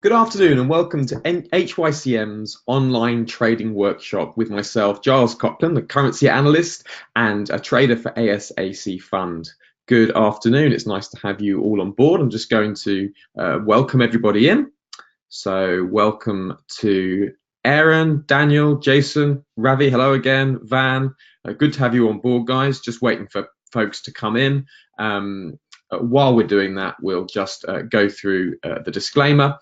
Good afternoon and welcome to HYCM's online trading workshop with myself, Giles Cochran, the currency analyst and a trader for ASAC Fund. Good afternoon. It's nice to have you all on board. I'm just going to welcome everybody in. So welcome to Aaron, Daniel, Jason, Ravi, hello again, Van. Good to have you on board, guys. Just waiting for folks to come in. While we're doing that, we'll just go through the disclaimer.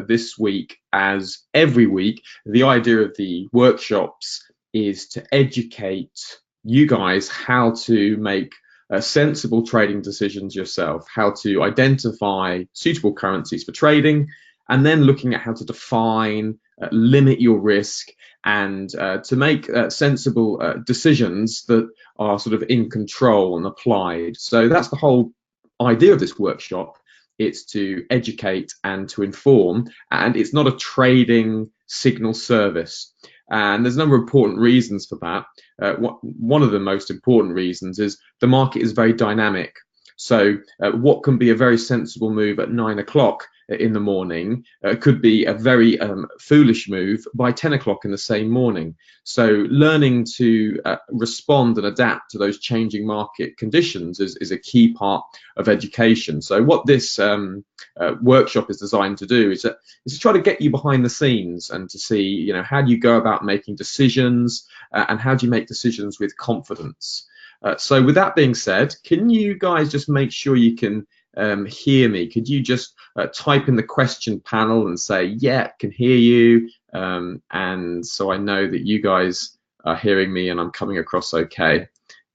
This week, as every week, the idea of the workshops is to educate you guys how to make sensible trading decisions yourself, how to identify suitable currencies for trading, and then looking at how to define, limit your risk, and to make sensible decisions that are sort of in control and applied. So that's the whole idea of this workshop. It's to educate and to inform, and it's not a trading signal service. And there's a number of important reasons for that. One of the most important reasons is the market is very dynamic. So what can be a very sensible move at 9 o'clock in the morning could be a very foolish move by 10 o'clock in the same morning. So learning to respond and adapt to those changing market conditions is a key part of education. So what this workshop is designed to do is to try to get you behind the scenes and to see, you know, how do you go about making decisions and how do you make decisions with confidence. So with that being said, can you guys just make sure you can hear me? Could you just type in the question panel and say, yeah, can hear you, and so I know that you guys are hearing me and I'm coming across okay.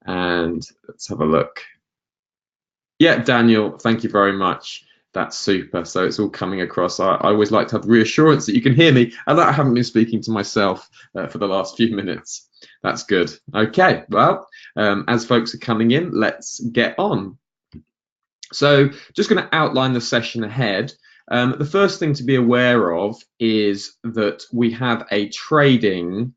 And let's have a look. Yeah, Daniel, thank you very much. That's super. So it's all coming across. I always like to have reassurance that you can hear me and that I haven't been speaking to myself for the last few minutes. That's good. Okay, well, as folks are coming in, let's get on. So just going to outline the session ahead. The first thing to be aware of is that we have a trading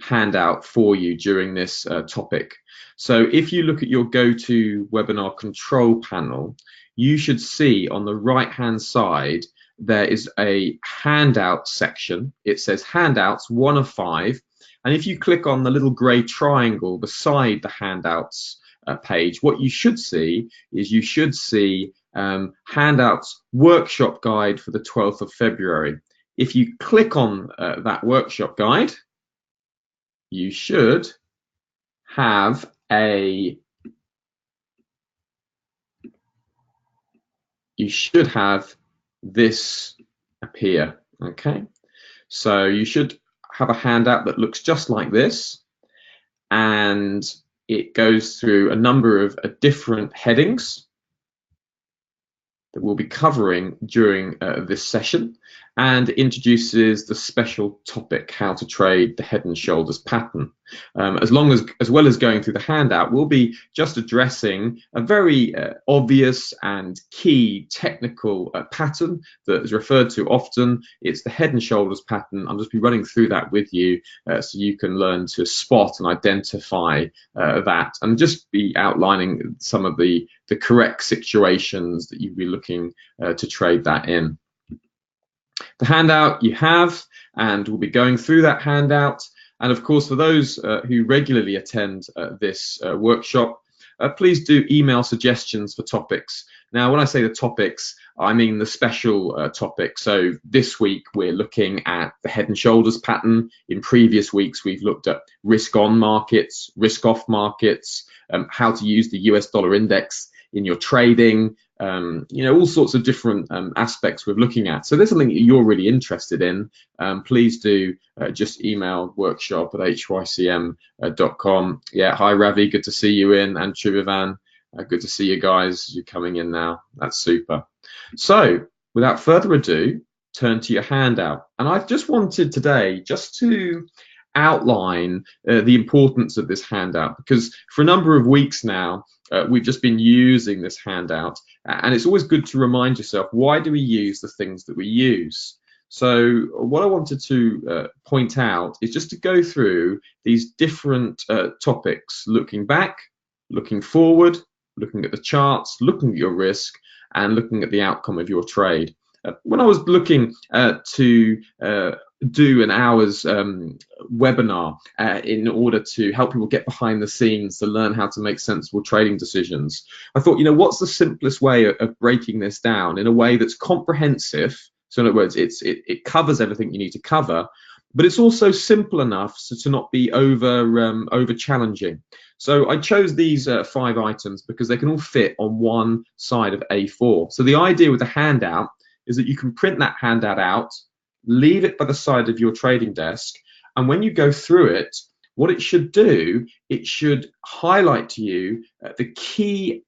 handout for you during this topic. So if you look at your GoToWebinar control panel, you should see on the right hand side there is a handout section. It says handouts 1 of 5, and if you click on the little grey triangle beside the handouts page, what you should see is handouts workshop guide for the 12th of February. If you click on that workshop guide, you should have this appear. Okay, so you should have a handout that looks just like this, and it goes through a number of different headings that we'll be covering during this session, and introduces the special topic, how to trade the head and shoulders pattern. As well as going through the handout, we'll be just addressing a very obvious and key technical pattern that is referred to often. It's the head and shoulders pattern. I'll just be running through that with you so you can learn to spot and identify that, and just be outlining some of the correct situations that you'd be looking to trade that in. The handout you have, and we'll be going through that handout. And of course, for those who regularly attend this workshop, please do email suggestions for topics. Now, when I say the topics, I mean the special topic. So this week we're looking at the head and shoulders pattern. In previous weeks, we've looked at risk on markets, risk off markets, how to use the US dollar index in your trading, you know, all sorts of different aspects we're looking at. So there's something that you're really interested in, please do just email workshop@hycm.com. Yeah, hi Ravi, good to see you in, and Trivivan, good to see you guys. You're coming in now. That's super. So without further ado, turn to your handout. And I just wanted today just to outline the importance of this handout, because for a number of weeks now, we've just been using this handout, and it's always good to remind yourself, why do we use the things that we use? So what I wanted to point out is just to go through these different topics, looking back, looking forward, looking at the charts, looking at your risk, and looking at the outcome of your trade. When I was looking to do an hour's webinar in order to help people get behind the scenes to learn how to make sensible trading decisions, I thought, what's the simplest way of breaking this down in a way that's comprehensive? So in other words, it covers everything you need to cover, but it's also simple enough to not be over challenging. So I chose these 5 items because they can all fit on one side of A4. So the idea with the handout is that you can print that handout out, leave it by the side of your trading desk, and when you go through it, what it should do, it should highlight to you the key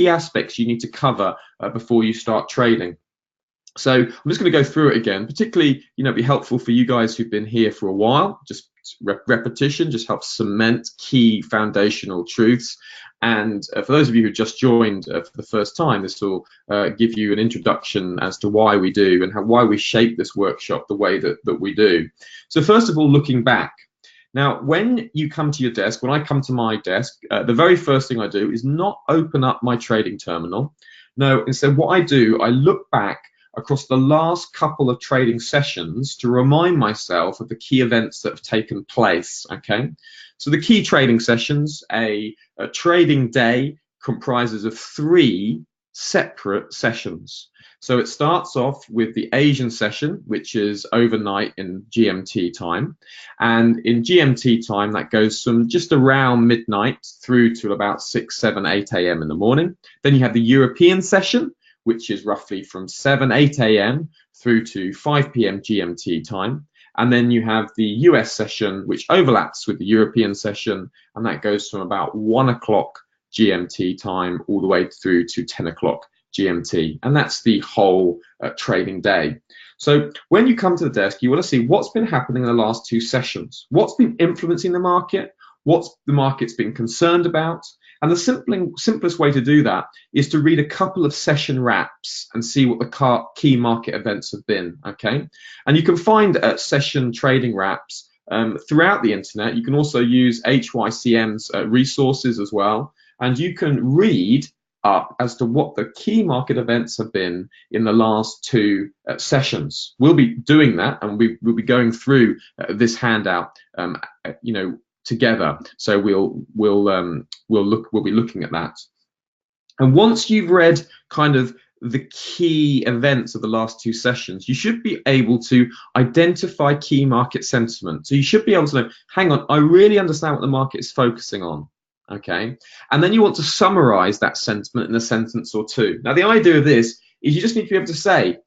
aspects you need to cover before you start trading. So I'm just going to go through it again, particularly, it'd be helpful for you guys who've been here for a while. Just repetition just helps cement key foundational truths. And for those of you who just joined for the first time, this will give you an introduction as to why we do and why we shape this workshop the way that we do. So first of all, looking back. Now, when you come to your desk, when I come to my desk, the very first thing I do is not open up my trading terminal. No, instead what I do, I look back across the last couple of trading sessions to remind myself of the key events that have taken place, okay? So the key trading sessions, a trading day comprises of 3 separate sessions. So it starts off with the Asian session, which is overnight in GMT time. And in GMT time, that goes from just around midnight through to about 6, 7, 8 a.m. in the morning. Then you have the European session, which is roughly from 7, 8 a.m. through to 5 p.m. GMT time. And then you have the US session, which overlaps with the European session, and that goes from about 1 o'clock GMT time all the way through to 10 o'clock GMT. And that's the whole trading day. So when you come to the desk, you want to see what's been happening in the last 2 sessions, what's been influencing the market, what's the market's been concerned about. And the simplest way to do that is to read a couple of session wraps and see what the key market events have been, okay? And you can find session trading wraps throughout the internet. You can also use HYCM's resources as well. And you can read up as to what the key market events have been in the last 2 sessions. We'll be doing that, and we'll be going through this handout, together. So we'll be looking at that. And once you've read kind of the key events of the last 2 sessions, you should be able to identify key market sentiment. So you should be able to know, hang on, I really understand what the market is focusing on. Okay, and then you want to summarize that sentiment in a sentence or 2. Now, the idea of this is you just need to be able to say,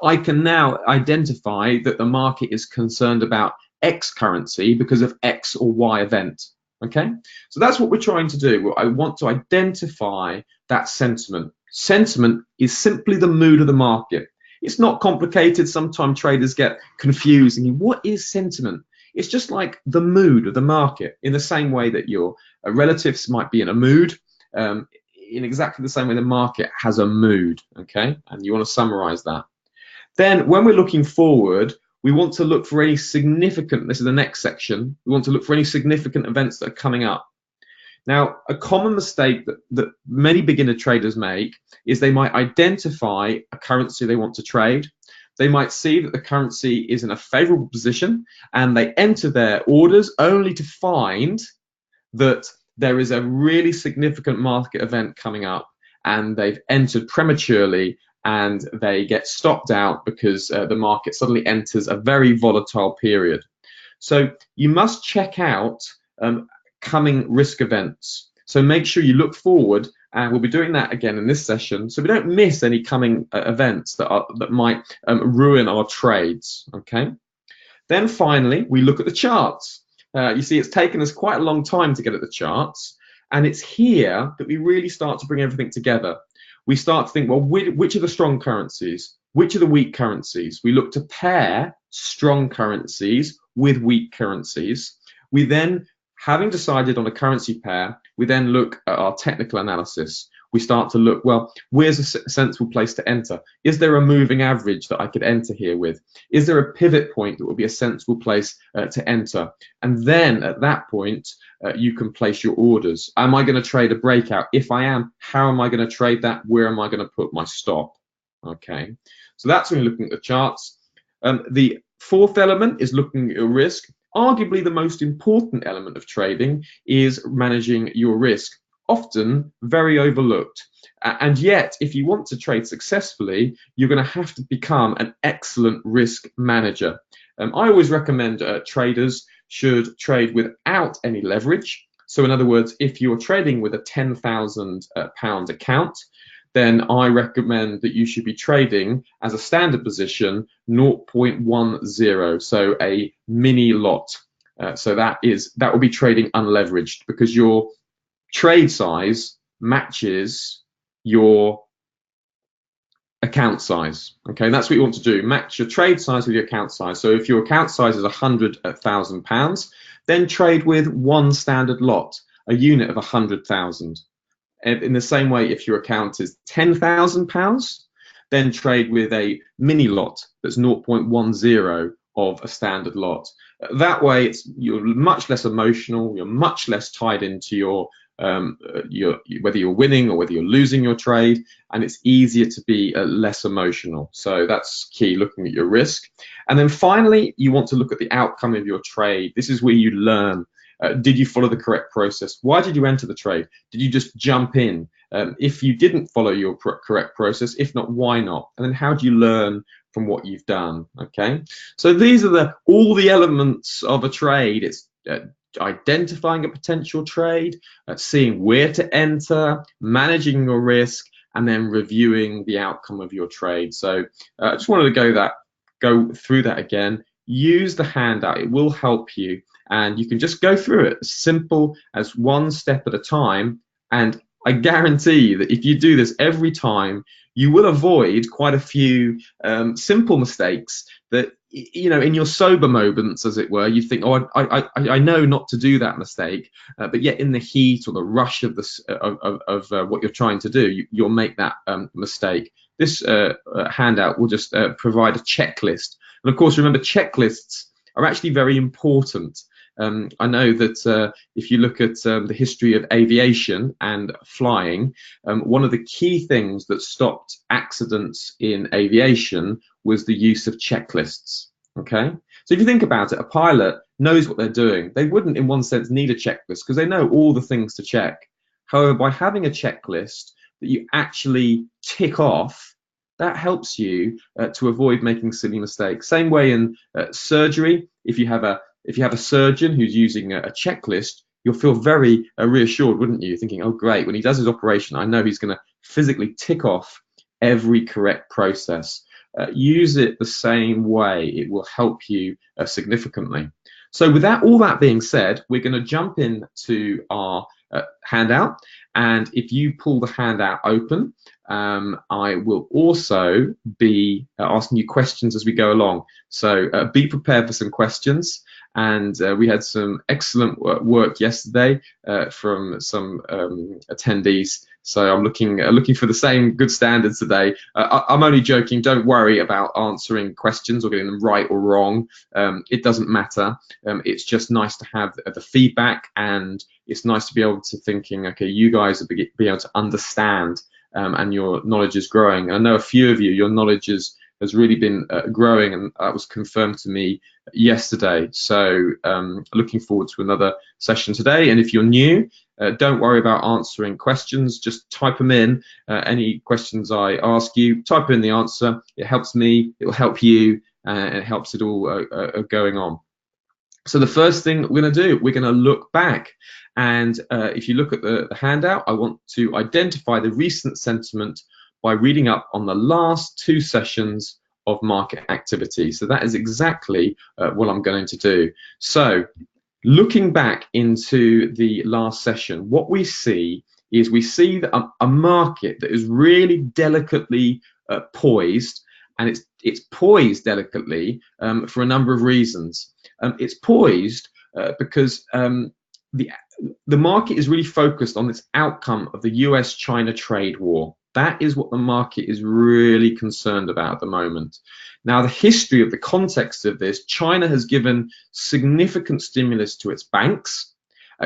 I can now identify that the market is concerned about X currency because of X or Y event. Okay, so that's what we're trying to do. I want to identify that sentiment. Sentiment is simply the mood of the market. It's not complicated. Sometimes traders get confused and what is sentiment? It's just like the mood of the market, in the same way that your relatives might be in a mood, in exactly the same way the market has a mood, okay? And you want to summarize that. Then when we're looking forward, we want to look for any significant, this is the next section, we want to look for any significant events that are coming up. Now, a common mistake that many beginner traders make is they might identify a currency they want to trade. They might see that the currency is in a favorable position and they enter their orders only to find that there is a really significant market event coming up and they've entered prematurely and they get stopped out because the market suddenly enters a very volatile period. So you must check out coming risk events. So make sure you look forward, and we'll be doing that again in this session, so we don't miss any coming events that might ruin our trades, okay? Then finally, we look at the charts. You see, it's taken us quite a long time to get at the charts, and it's here that we really start to bring everything together. We start to think, well, which are the strong currencies? Which are the weak currencies? We look to pair strong currencies with weak currencies. We then, having decided on a currency pair, we then look at our technical analysis. We start to look, well, where's a sensible place to enter? Is there a moving average that I could enter here with? Is there a pivot point that would be a sensible place to enter? And then at that point, you can place your orders. Am I going to trade a breakout? If I am, how am I going to trade that? Where am I going to put my stop? Okay, so that's when you're looking at the charts. The fourth element is looking at your risk. Arguably the most important element of trading is managing your risk, often very overlooked. And yet, if you want to trade successfully, you're going to have to become an excellent risk manager. I always recommend traders should trade without any leverage. So in other words, if you're trading with a £10,000 account, then I recommend that you should be trading as a standard position 0.10, so a mini lot. So that will be trading unleveraged, because your trade size matches your account size. Okay, and that's what you want to do. Match your trade size with your account size. So if your account size is £100,000, then trade with one standard lot, a unit of 100,000. In the same way, if your account is £10,000, then trade with a mini lot that's 0.10 of a standard lot. That way, you're much less emotional, you're much less tied into your whether you're winning or whether you're losing your trade, and it's easier to be less emotional. So that's key, looking at your risk. And then finally, you want to look at the outcome of your trade. This is where you learn. Did you follow the correct process? Why did you enter the trade? Did you just jump in? If you didn't follow your correct process, if not, why not? And then how do you learn from what you've done? Okay, so these are all the elements of a trade. It's identifying a potential trade, seeing where to enter, managing your risk, and then reviewing the outcome of your trade. So I just wanted to go through that again. Use the handout, it will help you, and you can just go through it as simple as one step at a time. And I guarantee you that if you do this every time, you will avoid quite a few simple mistakes that, you know, in your sober moments, as it were, you think, oh, I know not to do that mistake, but yet in the heat or the rush of what you're trying to do, you'll make that mistake. This handout will just provide a checklist. And of course, remember, checklists are actually very important. I know that if you look at the history of aviation and flying, one of the key things that stopped accidents in aviation was the use of checklists. Okay, so if you think about it, a pilot knows what they're doing. They wouldn't, in one sense, need a checklist because they know all the things to check. However, by having a checklist that you actually tick off, that helps you to avoid making silly mistakes. Same way in surgery, if you have a surgeon who's using a checklist, you'll feel very reassured, wouldn't you? Thinking, oh, great, when he does his operation, I know he's going to physically tick off every correct process. Use it the same way. It will help you significantly. So with all that being said, we're going to jump into our handout. And if you pull the handout open, I will also be asking you questions as we go along. So be prepared for some questions. And we had some excellent work yesterday from some attendees. So I'm looking for the same good standards today. I'm only joking. Don't worry about answering questions or getting them right or wrong. It doesn't matter. It's just nice to have the feedback, and it's nice to be able to thinking, okay, you guys will be able to understand, and your knowledge is growing. I know a few of you, your knowledge has really been growing, and that was confirmed to me yesterday. So looking forward to another session today. And if you're new, don't worry about answering questions. Just type them in. Any questions I ask you, type in the answer. It helps me, it will help you, and it helps it all going on. So the first thing we're going to do, we're going to look back. And if you look at the handout, I want to identify the recent sentiment by reading up on the last two sessions of market activity. So that is exactly what I'm going to do. So looking back into the last session, what we see is that a market that is really delicately poised, and it's poised delicately for a number of reasons. It's poised because the market is really focused on this outcome of the US-China trade war. That is what the market is really concerned about at the moment. Now, the history of the context of this, China has given significant stimulus to its banks.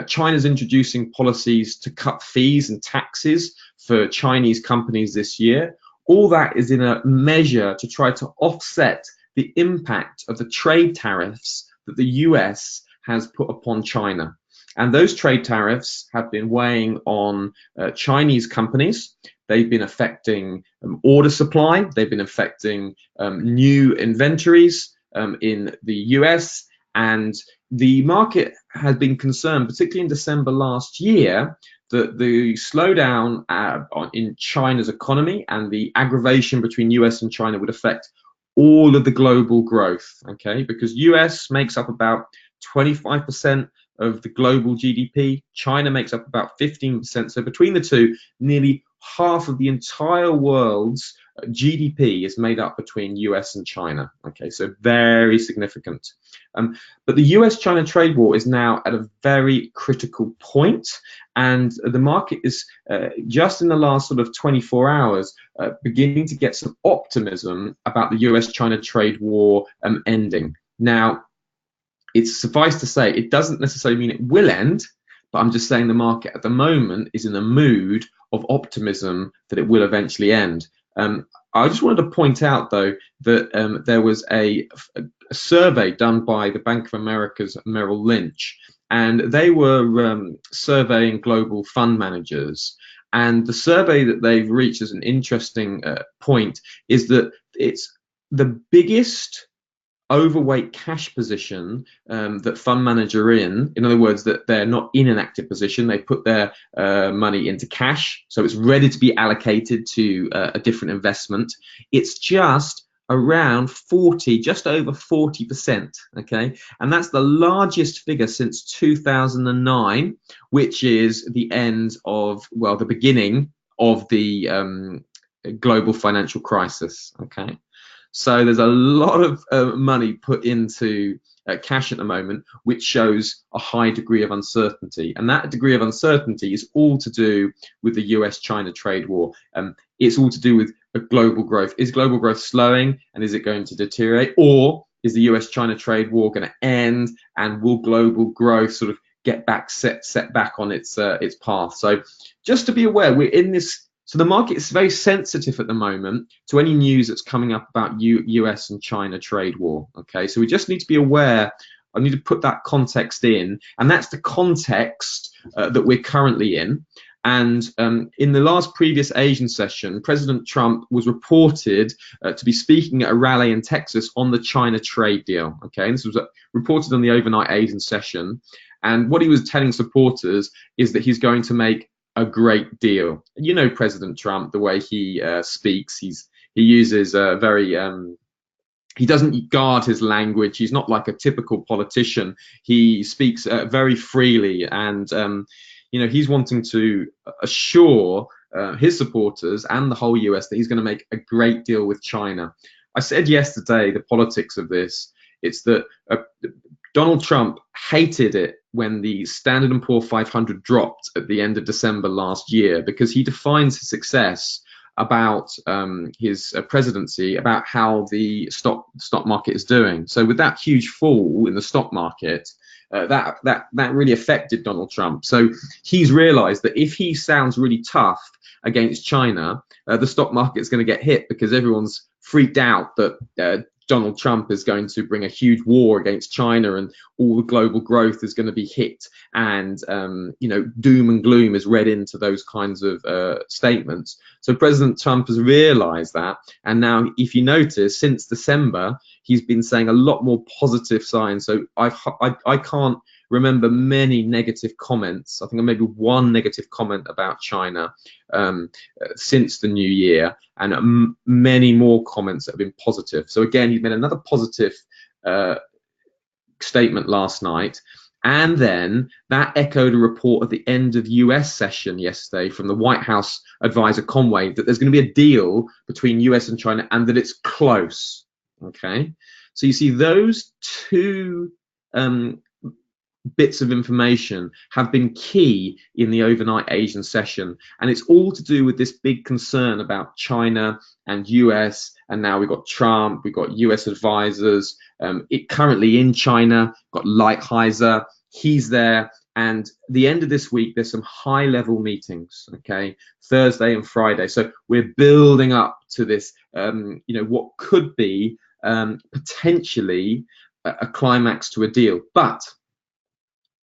China's introducing policies to cut fees and taxes for Chinese companies this year. all that is in a measure to try to offset the impact of the trade tariffs that the US has put upon China. And those trade tariffs have been weighing on Chinese companies. They've been affecting order supply. They've been affecting new inventories in the US. And the market has been concerned, particularly in December last year, that the slowdown in China's economy and the aggravation between US and China would affect all of the global growth, okay? Because US makes up about 25% of the global GDP. China makes up about 15%. So between the two, nearly half of the entire world's GDP is made up between US and China. Okay, so very significant. But the US-China trade war is now at a very critical point, and the market is just in the last sort of 24 hours beginning to get some optimism about the US-China trade war ending. Now, it's suffice to say, it doesn't necessarily mean it will end, but I'm just saying the market at the moment is in a mood of optimism that it will eventually end. I just wanted to point out, though, that there was a survey done by the Bank of America's Merrill Lynch, and they were surveying global fund managers. And the survey that they've reached as an interesting point is that it's the biggest overweight cash position that fund manager are in other words, that they're not in an active position, they put their money into cash, so it's ready to be allocated to a different investment. It's just around 40, just over 40%, okay? And that's the largest figure since 2009, which is the end of, well, the beginning of the global financial crisis, okay? So there's a lot of money put into cash at the moment, which shows a high degree of uncertainty. And that degree of uncertainty is all to do with the US-China trade war. It's all to do with global growth. Is global growth slowing, and is it going to deteriorate? Or is the US-China trade war going to end, and will global growth sort of get back set back on its path? So just to be aware, we're in this. So the market is very sensitive at the moment to any news that's coming up about US and China trade war. Okay, so we just need to be aware. I need to put that context in, and that's the context that we're currently in. And in the last previous Asian session, President Trump was reported to be speaking at a rally in Texas on the China trade deal. Okay, and this was reported on the overnight Asian session. And what he was telling supporters is that he's going to make a great deal. You know President Trump, the way he speaks, he uses very he doesn't guard his language. He's not like a typical politician. He speaks very freely, and you know, he's wanting to assure his supporters and the whole US that he's going to make a great deal with China. I said yesterday the politics of this. It's that Donald Trump hated it when the Standard & Poor's 500 dropped at the end of December last year, because he defines his success about his presidency, about how the stock market is doing. So with that huge fall in the stock market, that really affected Donald Trump. So he's realized that if he sounds really tough against China, the stock market is going to get hit, because everyone's freaked out that Donald Trump is going to bring a huge war against China, and all the global growth is going to be hit, and you know, doom and gloom is read into those kinds of statements. So President Trump has realized that, and now, if you notice, since December, he's been saying a lot more positive signs. So I can't remember many negative comments. I think maybe one negative comment about China since the new year, and many more comments that have been positive. So again, he made another positive statement last night, and then that echoed a report at the end of US session yesterday from the White House advisor Conway that there's going to be a deal between US and China, and that it's close. Okay, so you see those two bits of information have been key in the overnight Asian session, and it's all to do with this big concern about China and US. And now we've got Trump, we've got US advisors currently in China, got Lighthizer, he's there, And the end of this week, there's some high-level meetings, okay, Thursday and Friday. So we're building up to this, what could be potentially a climax to a deal. But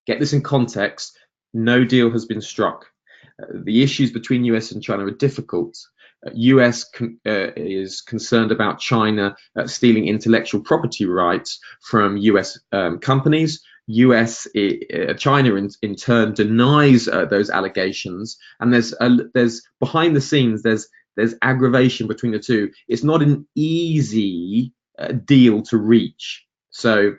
get this in context, no deal has been struck. The issues between US and China are difficult. US is concerned about China stealing intellectual property rights from US companies. China in turn denies those allegations, and there's behind the scenes there's aggravation between the two. It's not an easy deal to reach. So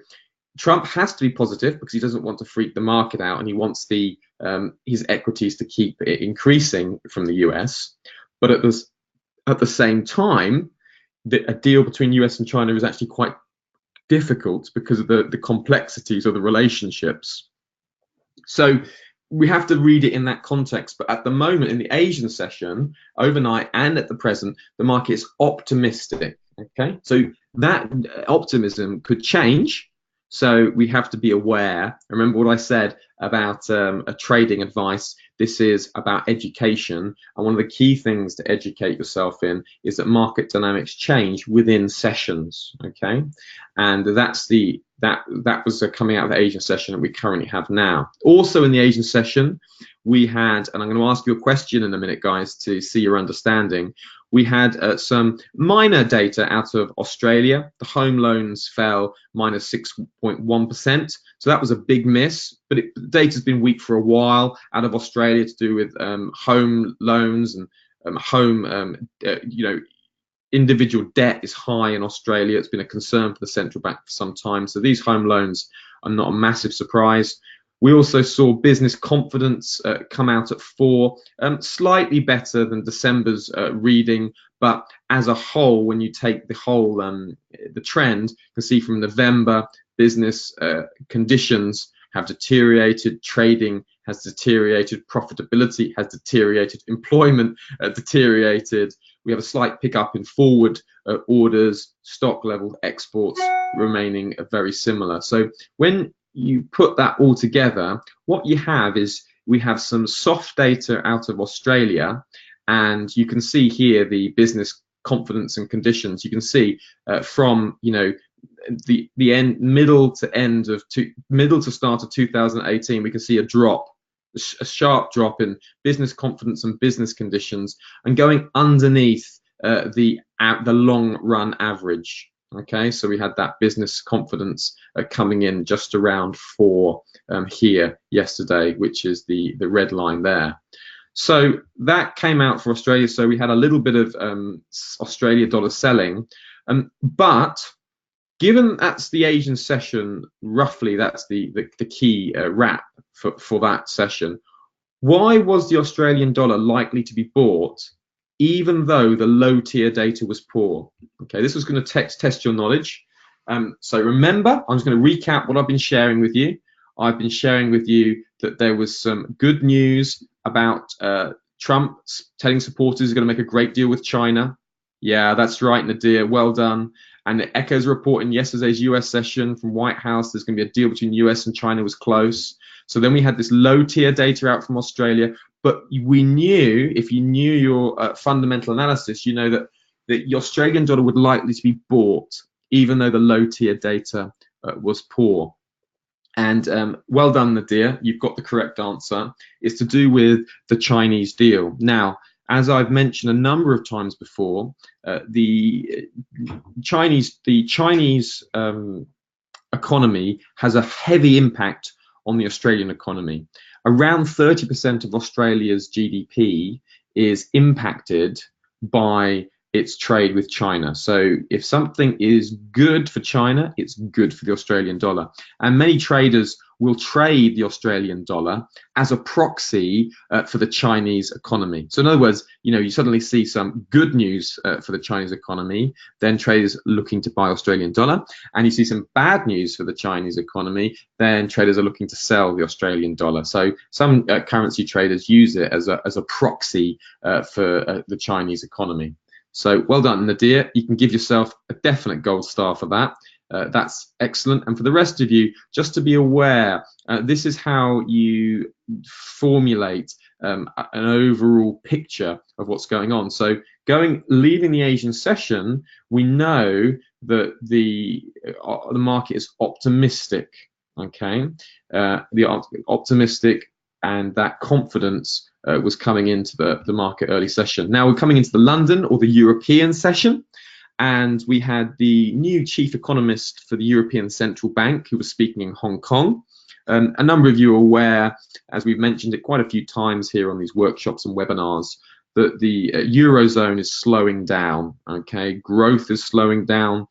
Trump has to be positive because he doesn't want to freak the market out, and he wants his equities to keep increasing from the US. But at the same time, a deal between US and China is actually quite difficult because of the complexities of the relationships. So we have to read it in that context. But at the moment, in the Asian session, overnight and at the present, the market is optimistic. Okay, so that optimism could change. So we have to be aware. Remember what I said about a trading advice. This is about education, and one of the key things to educate yourself in is that market dynamics change within sessions. Okay, and that was coming out of the Asian session that we currently have now. Also in the Asian session, we had, and I'm going to ask you a question in a minute, guys, to see your understanding. We had some minor data out of Australia. The home loans fell minus 6.1%. So that was a big miss, but the data's been weak for a while out of Australia to do with home loans and individual debt is high in Australia. It's been a concern for the central bank for some time. So these home loans are not a massive surprise. We also saw business confidence come out at 4, slightly better than December's reading, but as a whole, when you take the whole the trend, you can see from November, business conditions have deteriorated, trading has deteriorated, profitability has deteriorated, employment deteriorated. We have a slight pickup in forward orders, stock level, exports remaining very similar. So when you put that all together, what you have is we have some soft data out of Australia, and you can see here the business confidence and conditions. You can see from the end, middle to start of 2018, we can see a sharp drop in business confidence and business conditions, and going underneath the long run average. Okay, so we had that business confidence coming in just around 4 here yesterday, which is the red line there. So that came out for Australia. So we had a little bit of Australia dollar selling, but given that's the Asian session, roughly that's the key wrap for that session. Why was the Australian dollar likely to be bought even though the low tier data was poor? Okay, this was going to test your knowledge. So remember, I'm just going to recap what I've been sharing with you. I've been sharing with you that there was some good news about Trump telling supporters he's going to make a great deal with China. Yeah, that's right, Nadir, well done. And the echoes report in yesterday's US session from White House, there's going to be a deal between US and China was close. So then we had this low tier data out from Australia. But we knew, if you knew your fundamental analysis, you know that the Australian dollar would likely to be bought, even though the low tier data was poor. And well done, Nadir, you've got the correct answer. It's to do with the Chinese deal. Now, as I've mentioned a number of times before, the Chinese economy has a heavy impact on the Australian economy. Around 30% of Australia's GDP is impacted by its trade with China. So if something is good for China, it's good for the Australian dollar. And many traders will trade the Australian dollar as a proxy for the Chinese economy. So in other words, you suddenly see some good news for the Chinese economy, then traders looking to buy Australian dollar, and you see some bad news for the Chinese economy, then traders are looking to sell the Australian dollar. So some currency traders use it as a proxy for the Chinese economy. So well done, Nadir. You can give yourself a definite gold star for that. That's excellent. And for the rest of you, just to be aware, this is how you formulate an overall picture of what's going on. So leaving the Asian session, we know that the market is optimistic. Okay, optimistic, and that confidence was coming into the market early session. Now we're coming into the London or the European session. And we had the new chief economist for the European Central Bank who was speaking in Hong Kong. A number of you are aware, as we've mentioned it quite a few times here on these workshops and webinars, that the Eurozone is slowing down. Okay, growth is slowing down,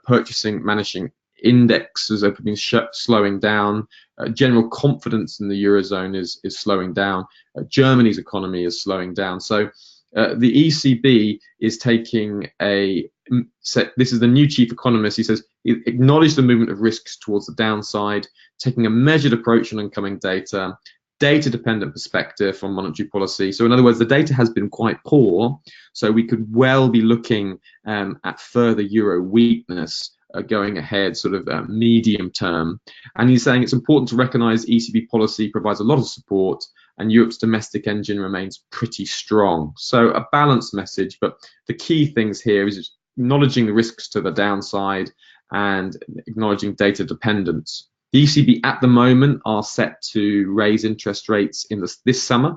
purchasing managing indexes have been slowing down, general confidence in the Eurozone is slowing down, Germany's economy is slowing down. So the ECB is taking this is the new chief economist. He says, acknowledge the movement of risks towards the downside, taking a measured approach on incoming data, data-dependent perspective on monetary policy. So in other words, the data has been quite poor, so we could well be looking at further euro weakness going ahead, sort of medium term. And he's saying it's important to recognize ECB policy provides a lot of support and Europe's domestic engine remains pretty strong. So a balanced message, but the key things here is acknowledging the risks to the downside and acknowledging data dependence. The ECB at the moment are set to raise interest rates in this summer.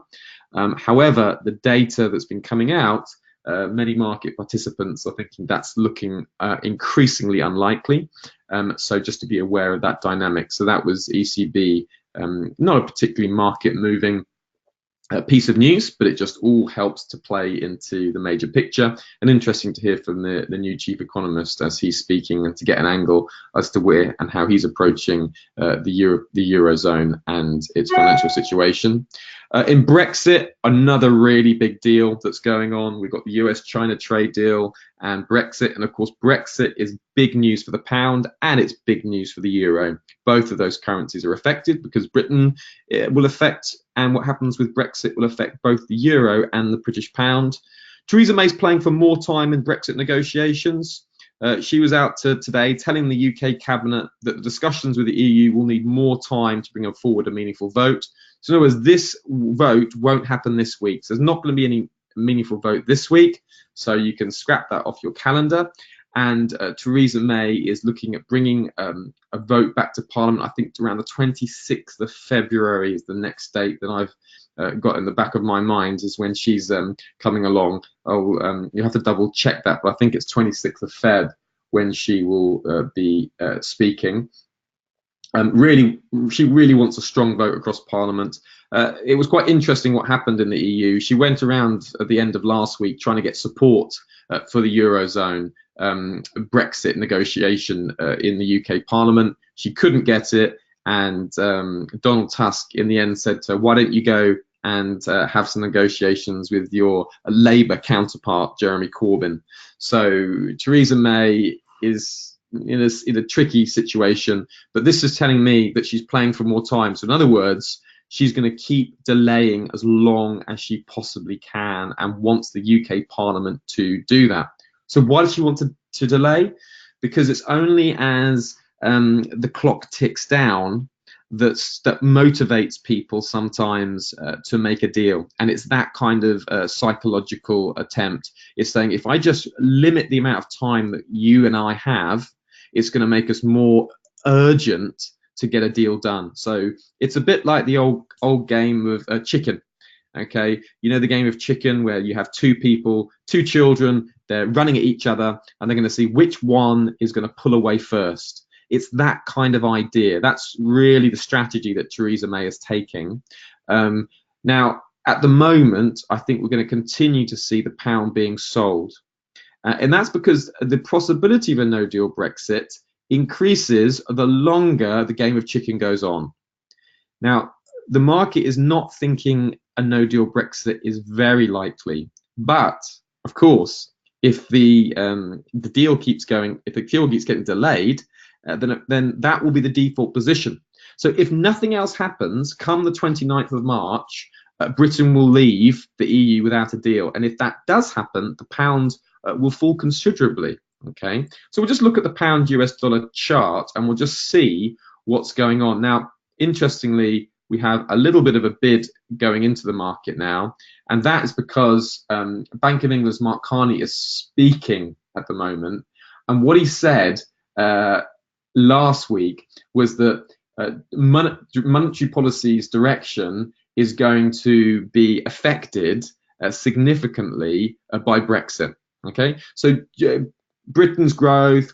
However, the data that's been coming out, many market participants are thinking that's looking increasingly unlikely. So just to be aware of that dynamic. So that was ECB, not a particularly market moving piece of news, but it just all helps to play into the major picture. And interesting to hear from the new chief economist as he's speaking and to get an angle as to where and how he's approaching the Eurozone and its financial situation. In Brexit, another really big deal that's going on. We've got the US-China trade deal and Brexit. And of course, Brexit is big news for the pound and it's big news for the euro. Both of those currencies are affected because Britain will affect, and what happens with Brexit will affect both the euro and the British pound. Theresa May's playing for more time in Brexit negotiations. She was out today telling the UK cabinet that the discussions with the EU will need more time to bring forward a meaningful vote. So in other words, this vote won't happen this week. So there's not going to be any meaningful vote this week. So you can scrap that off your calendar. And Theresa May is looking at bringing a vote back to Parliament. I think around the 26th of February is the next date that I've got in the back of my mind is when she's coming along. You have to double check that, but I think it's 26th of Feb when she will be speaking. She really wants a strong vote across Parliament. It was quite interesting what happened in the EU. She went around at the end of last week trying to get support for the Eurozone Brexit negotiation in the UK Parliament. She couldn't get it, and Donald Tusk in the end said to her, why don't you go and have some negotiations with your Labour counterpart, Jeremy Corbyn. So Theresa May is in a tricky situation, but this is telling me that she's playing for more time. So in other words, she's going to keep delaying as long as she possibly can and wants the UK Parliament to do that. So why does she want to delay? Because it's only as the clock ticks down that motivates people sometimes to make a deal. And it's that kind of psychological attempt. It's saying, if I just limit the amount of time that you and I have, it's going to make us more urgent to get a deal done. So it's a bit like the old game of chicken. Okay, you know the game of chicken where you have two people, two children, they're running at each other and they're going to see which one is going to pull away first. It's that kind of idea. That's really the strategy that Theresa May is taking. Now, at the moment, I think we're going to continue to see the pound being sold. And that's because the possibility of a no-deal Brexit increases the longer the game of chicken goes on. Now, the market is not thinking a no-deal Brexit is very likely, but of course, if the deal keeps going, if the deal keeps getting delayed, then that will be the default position. So if nothing else happens, come the 29th of March, Britain will leave the EU without a deal, and if that does happen, the pound will fall considerably. Okay, so we'll just look at the pound US dollar chart and we'll just see what's going on. Now, interestingly, we have a little bit of a bid going into the market now, and that is because Bank of England's Mark Carney is speaking at the moment, and what he said last week was that monetary policy's direction is going to be affected significantly by Brexit. Okay, so Britain's growth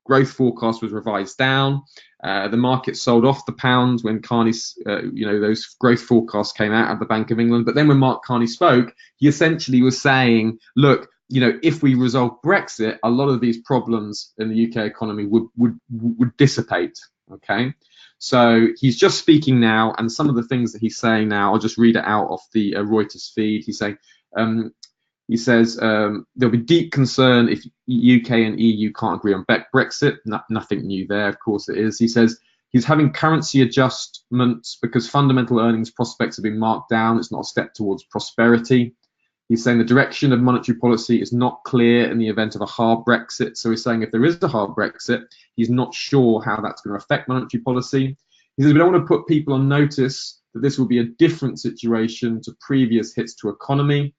growth forecast was revised down. The market sold off the pound when Carney's, those growth forecasts came out of the Bank of England. But then when Mark Carney spoke, he essentially was saying, look, if we resolve Brexit, a lot of these problems in the UK economy would dissipate. Okay, so he's just speaking now, and some of the things that he's saying now, I'll just read it out off the Reuters feed. He's saying. He says there'll be deep concern if UK and EU can't agree on Brexit. Nothing new there, of course it is. He says he's having currency adjustments because fundamental earnings prospects have been marked down. It's not a step towards prosperity. He's saying the direction of monetary policy is not clear in the event of a hard Brexit. So he's saying if there is a hard Brexit, he's not sure how that's going to affect monetary policy. He says we don't want to put people on notice that this will be a different situation to previous hits to economy.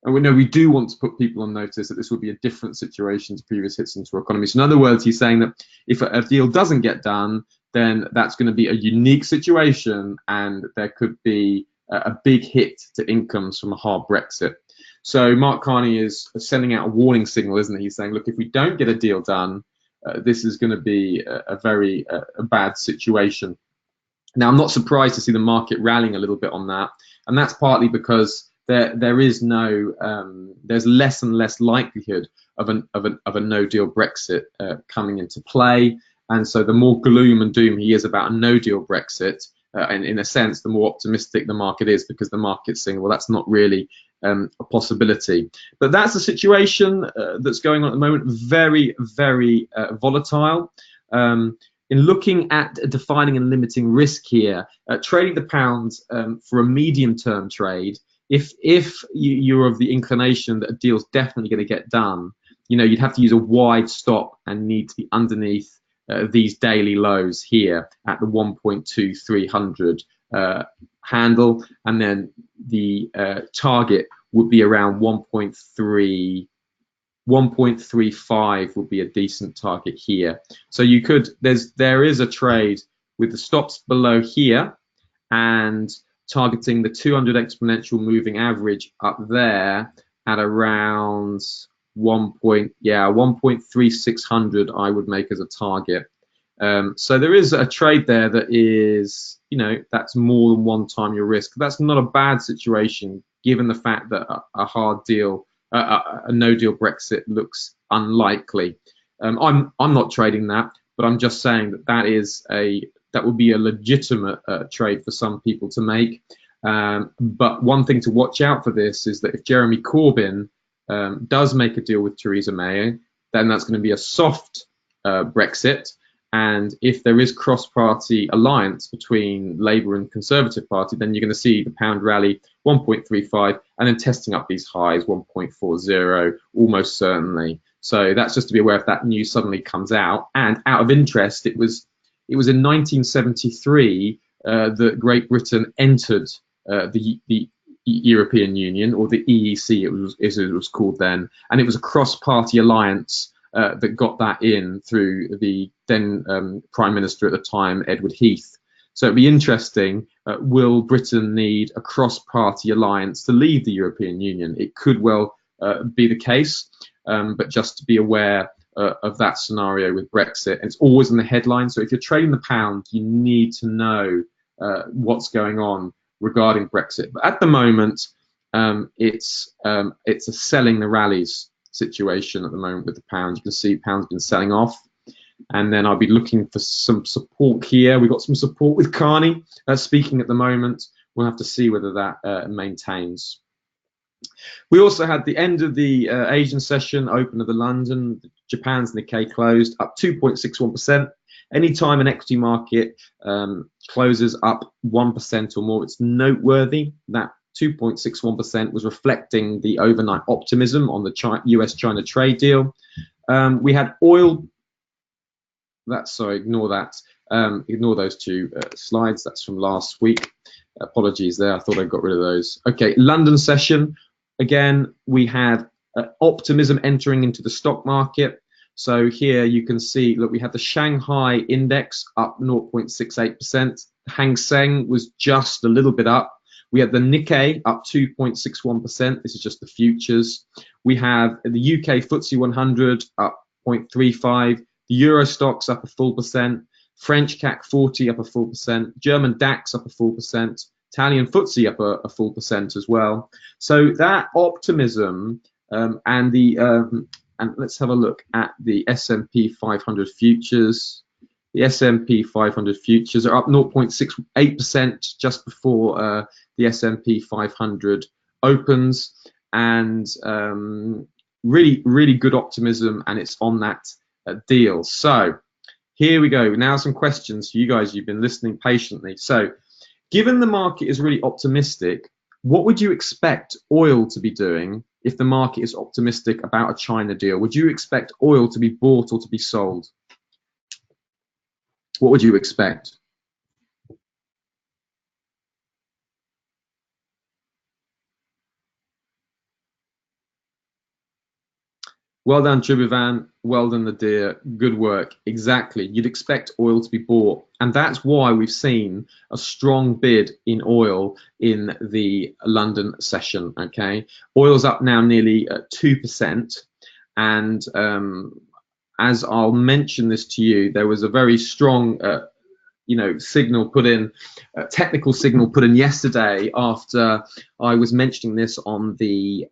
And we know we do want to put people on notice that this will be a different situation to previous hits into our economy. So in other words, he's saying that if a deal doesn't get done, then that's going to be a unique situation and there could be a big hit to incomes from a hard Brexit. So Mark Carney is sending out a warning signal, isn't he? He's saying, look, if we don't get a deal done, this is going to be a very bad situation. Now, I'm not surprised to see the market rallying a little bit on that. And that's partly because there's less and less likelihood of a no deal Brexit coming into play, and so the more gloom and doom he is about a no deal Brexit, and in a sense, the more optimistic the market is because the market's saying, well, that's not really a possibility. But that's the situation that's going on at the moment. Very, very volatile. In looking at defining and limiting risk here, trading the pound for a medium-term trade. If you're of the inclination that a deal's definitely going to get done, you'd have to use a wide stop and need to be underneath these daily lows here at the 1.2300 handle, and then the target would be around 1.35 would be a decent target here. So there is a trade with the stops below here and targeting the 200 exponential moving average up there at around 1.3600 I would make as a target. So there is a trade there that is, that's more than one time your risk. That's not a bad situation given the fact that a hard deal, a no deal Brexit looks unlikely. I'm not trading that, but I'm just saying that would be a legitimate trade for some people to make. But one thing to watch out for this is that if Jeremy Corbyn does make a deal with Theresa May, then that's going to be a soft Brexit. And if there is cross-party alliance between Labour and Conservative Party, then you're going to see the pound rally 1.35 and then testing up these highs 1.40 almost certainly. So that's just to be aware if that news suddenly comes out. And out of interest, it was in 1973 that Great Britain entered the European Union, or the EEC as it was called then, and it was a cross-party alliance that got that in through the then Prime Minister at the time, Edward Heath. So it'd be interesting, will Britain need a cross-party alliance to leave the European Union? It could well be the case, but just to be aware of that scenario with Brexit. And it's always in the headlines, so if you're trading the pound, you need to know what's going on regarding Brexit. But at the moment, it's a selling the rallies situation at the moment with the pound. You can see pound's been selling off, and then I'll be looking for some support here. We've got some support with Carney speaking at the moment. We'll have to see whether that maintains. We also had the end of the Asian session, open of the London. Japan's Nikkei closed up 2.61%. Anytime an equity market closes up 1% or more, it's noteworthy. That 2.61%, was reflecting the overnight optimism on the US-China trade deal. We had oil. Sorry, ignore that. Ignore those two slides. That's from last week. Apologies there. I thought I got rid of those. Okay, London session. Again, we had optimism entering into the stock market. So here you can see, look, we had the Shanghai index up 0.68%. Hang Seng was just a little bit up. We had the Nikkei up 2.61%. This is just the futures. We have the UK FTSE 100 up 0.35. The Euro Stoxx up a full percent. French CAC 40 up a full percent. German DAX up a full percent. Italian FTSE up a full percent as well. So that optimism and let's have a look at the S&P 500 futures. The S&P 500 futures are up 0.68% just before the S&P 500 opens, and really, really good optimism, and it's on that deal. So here we go. Now some questions for you guys. You've been listening patiently. So given the market is really optimistic, what would you expect oil to be doing if the market is optimistic about a China deal? Would you expect oil to be bought or to be sold? What would you expect? Well done, Tribuvan. Well done, Nadir. Good work. Exactly. You'd expect oil to be bought. And that's why we've seen a strong bid in oil in the London session. Okay. Oil's up now nearly 2%. And as I'll mention this to you, there was a very strong signal put in, technical signal put in yesterday after I was mentioning this on the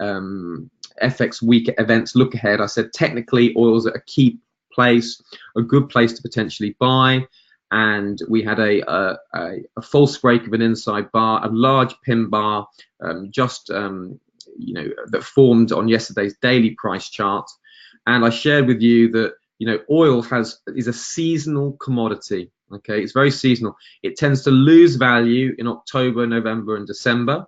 FX week events look ahead. I said technically oil's at a key place, a good place to potentially buy, and we had a false break of an inside bar, a large pin bar, that formed on yesterday's daily price chart, and I shared with you that oil is a seasonal commodity. Okay, it's very seasonal. It tends to lose value in October, November, and December,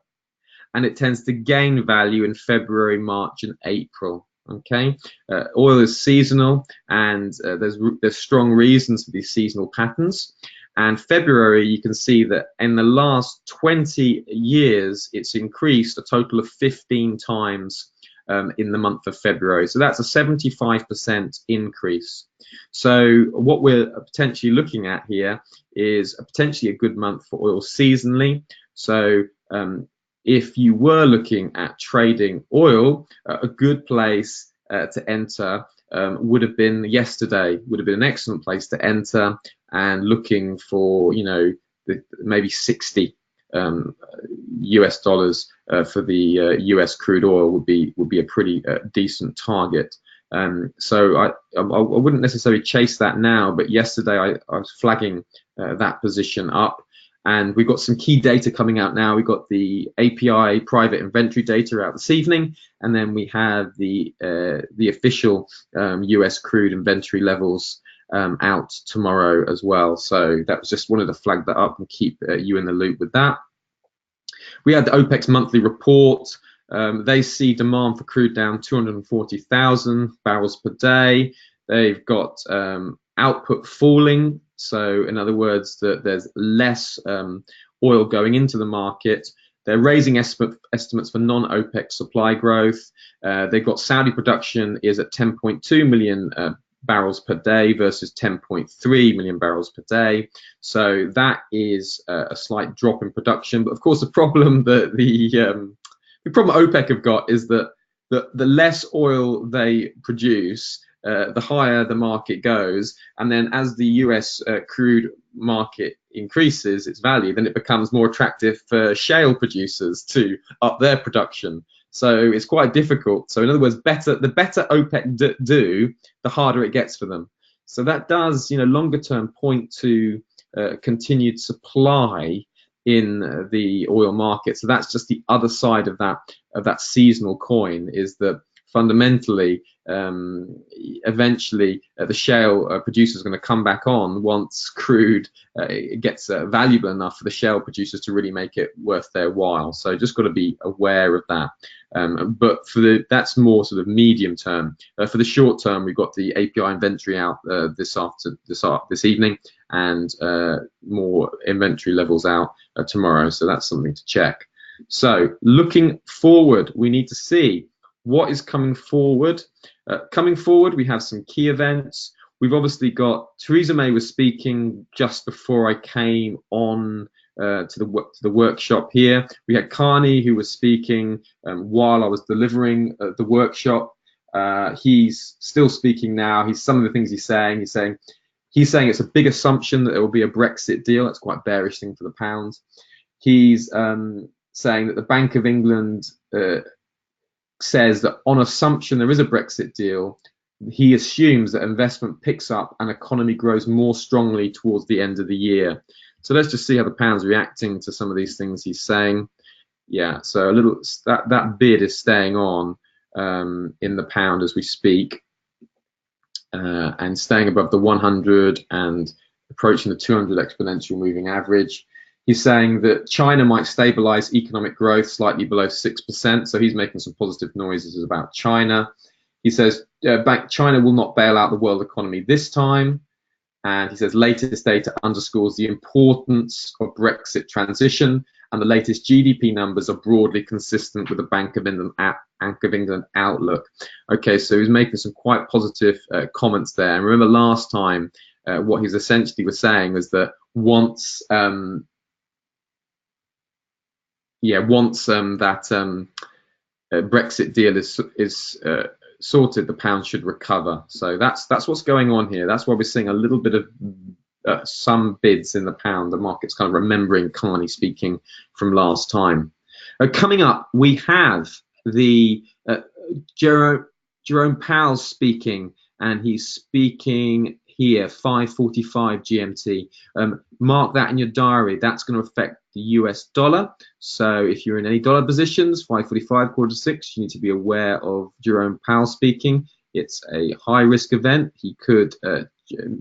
and it tends to gain value in February, March, and April. Okay, oil is seasonal, and there's strong reasons for these seasonal patterns. And February, you can see that in the last 20 years, it's increased a total of 15 times in the month of February. So that's a 75% increase. So what we're potentially looking at here is potentially a good month for oil seasonally. So if you were looking at trading oil, a good place to enter would have been yesterday, would have been an excellent place to enter, and looking for maybe 60 US dollars for the US crude oil would be a pretty decent target. So I wouldn't necessarily chase that now, but yesterday I was flagging that position up. And we've got some key data coming out now. We've got the API private inventory data out this evening, and then we have the official US crude inventory levels out tomorrow as well. So that was just wanted to flag that up and keep you in the loop with that. We had the OPEC's monthly report. They see demand for crude down 240,000 barrels per day. They've got output falling. So in other words, that there's less oil going into the market. They're raising estimates for non-OPEC supply growth. They've got Saudi production is at 10.2 million barrels per day versus 10.3 million barrels per day. So that is a slight drop in production. But of course, the problem that the problem OPEC have got is that the less oil they produce, the higher the market goes, and then as the US crude market increases its value, then it becomes more attractive for shale producers to up their production. So it's quite difficult. So in other words, the better OPEC do, the harder it gets for them. So that does, longer term point to continued supply in the oil market. So that's just the other side of that seasonal coin, is that fundamentally, eventually the shale producers are going to come back on once crude gets valuable enough for the shale producers to really make it worth their while. So just got to be aware of that. But that's more sort of medium term. For the short term, we've got the API inventory out this evening, and more inventory levels out tomorrow. So that's something to check. So looking forward, we need to see what is coming forward. Coming forward, we have some key events. We've obviously got Theresa May was speaking just before I came on to the workshop here. We had Carney, who was speaking while I was delivering the workshop. He's still speaking now. Some of the things he's saying it's a big assumption that there will be a Brexit deal. That's quite a bearish thing for the pound. He's saying that the Bank of England says that on assumption there is a Brexit deal, he assumes that investment picks up and economy grows more strongly towards the end of the year. So let's just see how the pound's reacting to some of these things he's saying. Yeah, so that bid is staying on in the pound as we speak, and staying above the 100 and approaching the 200 exponential moving average. He's saying that China might stabilize economic growth slightly below 6%. So he's making some positive noises about China. He says China will not bail out the world economy this time. And he says latest data underscores the importance of Brexit transition, and the latest GDP numbers are broadly consistent with the Bank of England outlook. Okay, so he's making some quite positive comments there. And remember last time, what he's essentially was saying was that once that Brexit deal is sorted, the pound should recover. So that's what's going on here. That's why we're seeing a little bit of some bids in the pound. The market's kind of remembering Carney speaking from last time. Coming up, we have the Jerome Powell speaking, and he's speaking here 5:45 GMT. Mark that in your diary. That's going to affect the US dollar. So if you're in any dollar positions, 5:45, 5:45, you need to be aware of Jerome Powell speaking. It's a high risk event. He could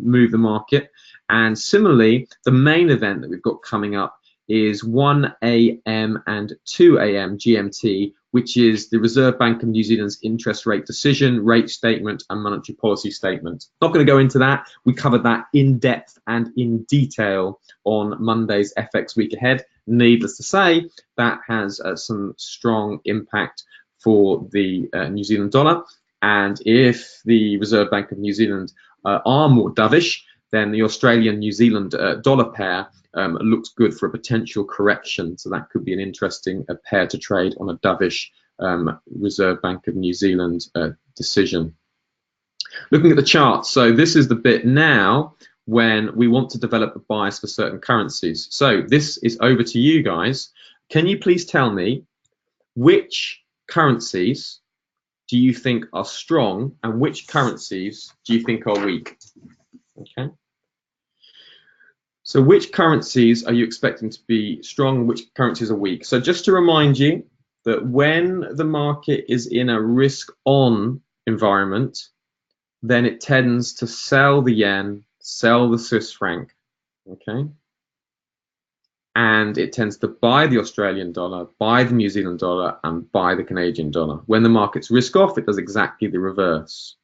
move the market. And similarly, the main event that we've got coming up is 1 a.m. and 2 a.m. GMT, which is the Reserve Bank of New Zealand's interest rate decision, rate statement, and monetary policy statement. Not going to go into that. We covered that in depth and in detail on Monday's FX Week Ahead. Needless to say, that has some strong impact for the New Zealand dollar. And if the Reserve Bank of New Zealand are more dovish, then the Australian-New Zealand dollar pair looks good for a potential correction. So that could be an interesting pair to trade on a dovish Reserve Bank of New Zealand decision. Looking at the chart, so this is the bit now when we want to develop a bias for certain currencies. So this is over to you guys. Can you please tell me which currencies do you think are strong and which currencies do you think are weak? Okay. So which currencies are you expecting to be strong, which currencies are weak? So just to remind you that when the market is in a risk-on environment, then it tends to sell the yen, sell the Swiss franc, okay? And it tends to buy the Australian dollar, buy the New Zealand dollar, and buy the Canadian dollar. When the market's risk-off, it does exactly the reverse.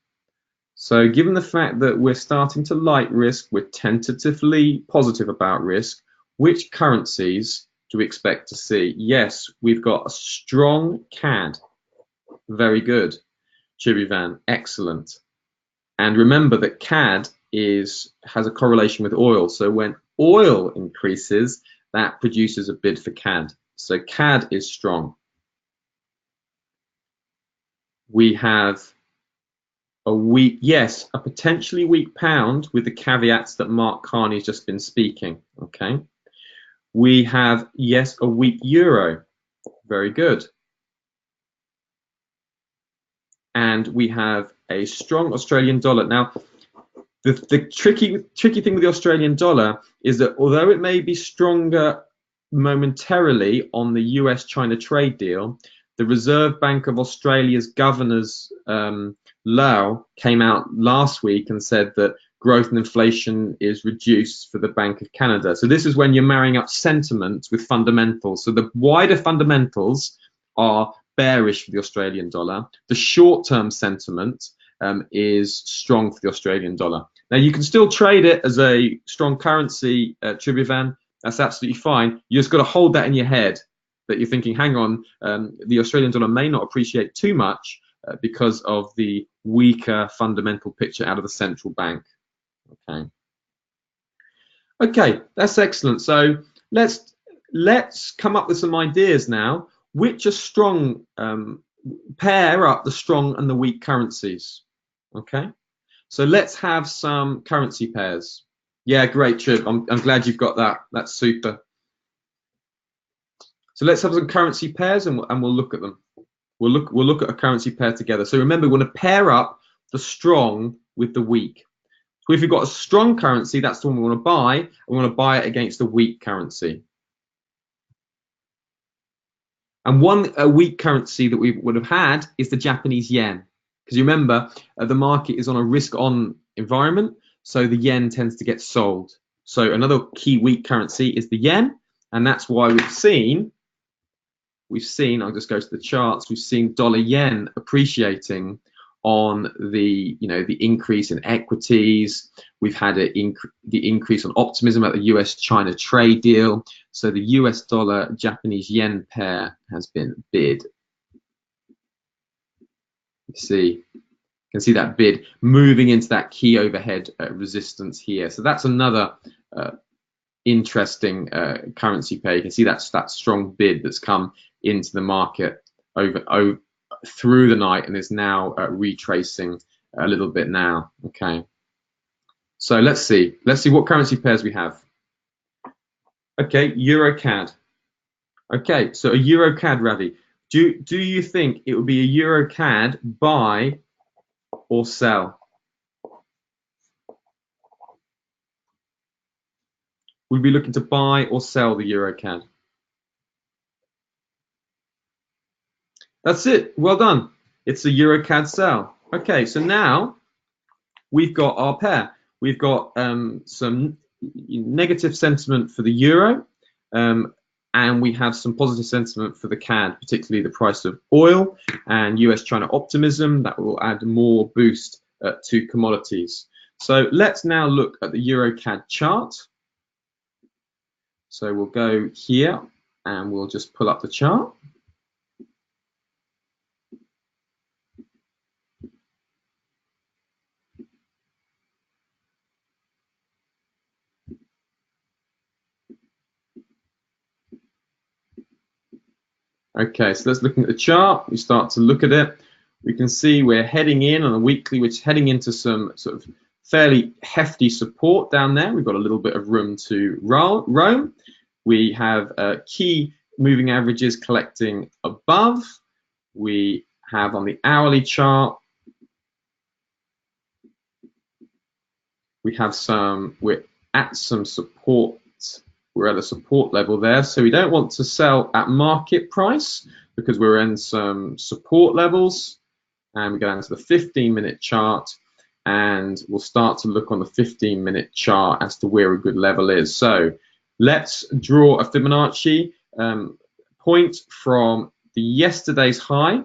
So given the fact that we're starting to like risk, we're tentatively positive about risk, which currencies do we expect to see? Yes, we've got a strong CAD. Very good. Chibivan, excellent. And remember that CAD has a correlation with oil. So when oil increases, that produces a bid for CAD. So CAD is strong. We have a potentially weak pound with the caveats that Mark Carney's just been speaking, okay? We have, yes, a weak euro, very good. And we have a strong Australian dollar. Now, the tricky thing with the Australian dollar is that although it may be stronger momentarily on the US-China trade deal, The Reserve Bank of Australia's governors, Lau, came out last week and said that growth and inflation is reduced for the Bank of Canada. So this is when you're marrying up sentiment with fundamentals. So the wider fundamentals are bearish for the Australian dollar. The short-term sentiment is strong for the Australian dollar. Now, you can still trade it as a strong currency, Tribhuvan. That's absolutely fine. You just got to hold that in your head, that you're thinking, hang on, the Australian dollar may not appreciate too much because of the weaker fundamental picture out of the central bank. Okay, that's excellent. So let's come up with some ideas now. Which are strong? Pair up the strong and the weak currencies. Okay, so let's have some currency pairs. Yeah, great, Trib. I'm glad you've got that. That's super. So let's have some currency pairs and we'll look at them. We'll look at a currency pair together. So remember, we want to pair up the strong with the weak. So if you've got a strong currency, that's the one we want to buy. And we want to buy it against a weak currency. And a weak currency that we would have had is the Japanese yen. Because you remember, the market is on a risk-on environment, so the yen tends to get sold. So another key weak currency is the yen, and that's why we've seen, I'll just go to the charts, we've seen dollar yen appreciating on the increase in equities. We've had the increase on optimism about the US-China trade deal. So the US dollar Japanese yen pair has been bid. You can see that bid moving into that key overhead resistance here. So that's another interesting currency pair. You can see that's that strong bid that's come into the market over through the night and is now retracing a little bit now. Okay, so let's see what currency pairs we have. Okay, Euro CAD. Okay, so a Euro CAD, Ravi. Do you think it would be a Euro CAD buy or sell? We'd be looking to buy or sell the Euro CAD. That's it. Well done. It's a Euro CAD sell. Okay, so now we've got our pair. We've got some negative sentiment for the euro, and we have some positive sentiment for the CAD, particularly the price of oil and US-China optimism that will add more boost to commodities. So let's now look at the Euro CAD chart. So we'll go here and we'll just pull up the chart. Okay, so let's look at the chart. We start to look at it. We can see we're heading in on a weekly, which is heading into some sort of fairly hefty support down there. We've got a little bit of room to roam. We have key moving averages collecting above. We have on the hourly chart, we're at some support. We're at a support level there, so we don't want to sell at market price because we're in some support levels. And we go down to the 15-minute chart, and we'll start to look on the 15-minute chart as to where a good level is. So let's draw a Fibonacci point from the yesterday's high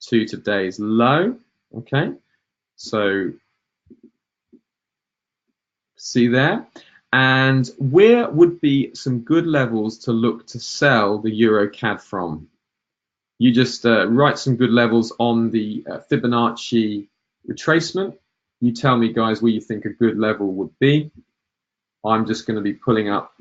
to today's low. Okay, so see there. And where would be some good levels to look to sell the Euro CAD from? You just write some good levels on the Fibonacci retracement. You tell me, guys, where you think a good level would be. I'm just going to be pulling up.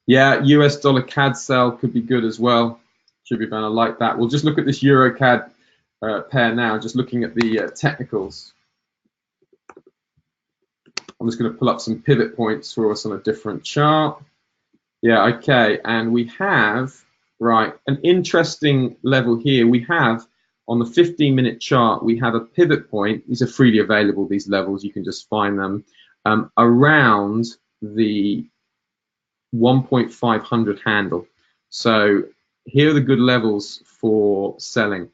Yeah, US dollar CAD sell could be good as well. Should be I like that. We'll just look at this Euro CAD pair now, just looking at the technicals. I'm just going to pull up some pivot points for us on a different chart. Yeah, okay, and we have, right, an interesting level here. We have on the 15-minute chart, we have a pivot point. These are freely available, these levels. You can just find them around the 1.500 handle. So here are the good levels for selling.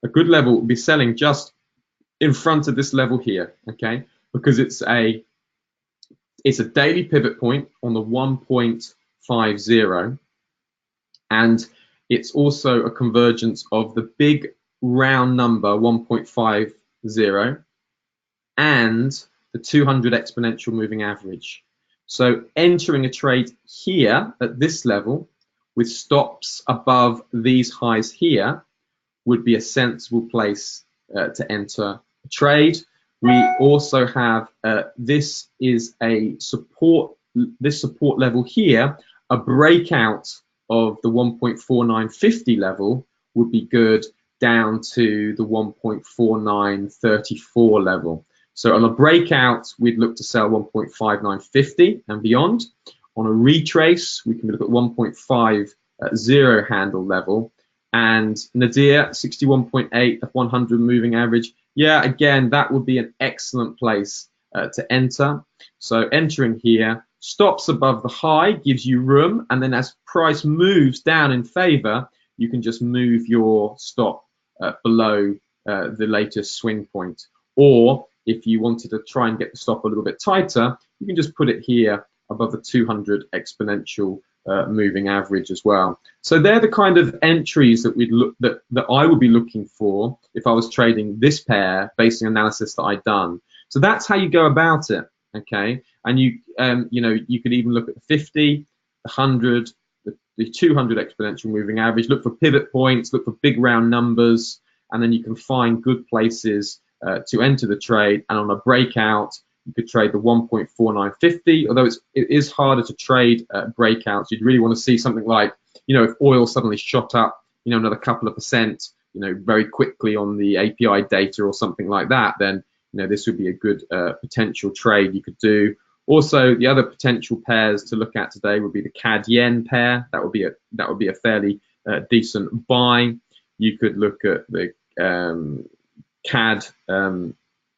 A good level would be selling just in front of this level here, okay? Because it's a daily pivot point on the 1.50, and it's also a convergence of the big round number 1.50 and the 200 exponential moving average. So entering a trade here at this level with stops above these highs here would be a sensible place to enter a trade. We also have this support level here. A breakout of the 1.4950 level would be good down to the 1.4934 level. So on a breakout, we'd look to sell 1.5950 and beyond. On a retrace, we can look at 1.50 handle level. And Nadir, 61.8 of 100 moving average. Yeah, again, that would be an excellent place to enter. So entering here, stops above the high, gives you room. And then as price moves down in favor, you can just move your stop below the latest swing point. Or if you wanted to try and get the stop a little bit tighter, you can just put it here above the 200 exponential moving average as well. So they're the kind of entries that that I would be looking for if I was trading this pair based on analysis that I'd done. So that's how you go about it, okay? And you could even look at the 50, the 100, the 200 exponential moving average. Look for pivot points, look for big round numbers, and then you can find good places to enter the trade. And on a breakout, you could trade the 1.4950, although it is harder to trade breakouts. You'd really want to see something like, if oil suddenly shot up, another couple of percent, very quickly on the API data or something like that, then, this would be a good potential trade you could do. Also, the other potential pairs to look at today would be the CAD yen pair. That would be a fairly decent buy. You could look at the CAD,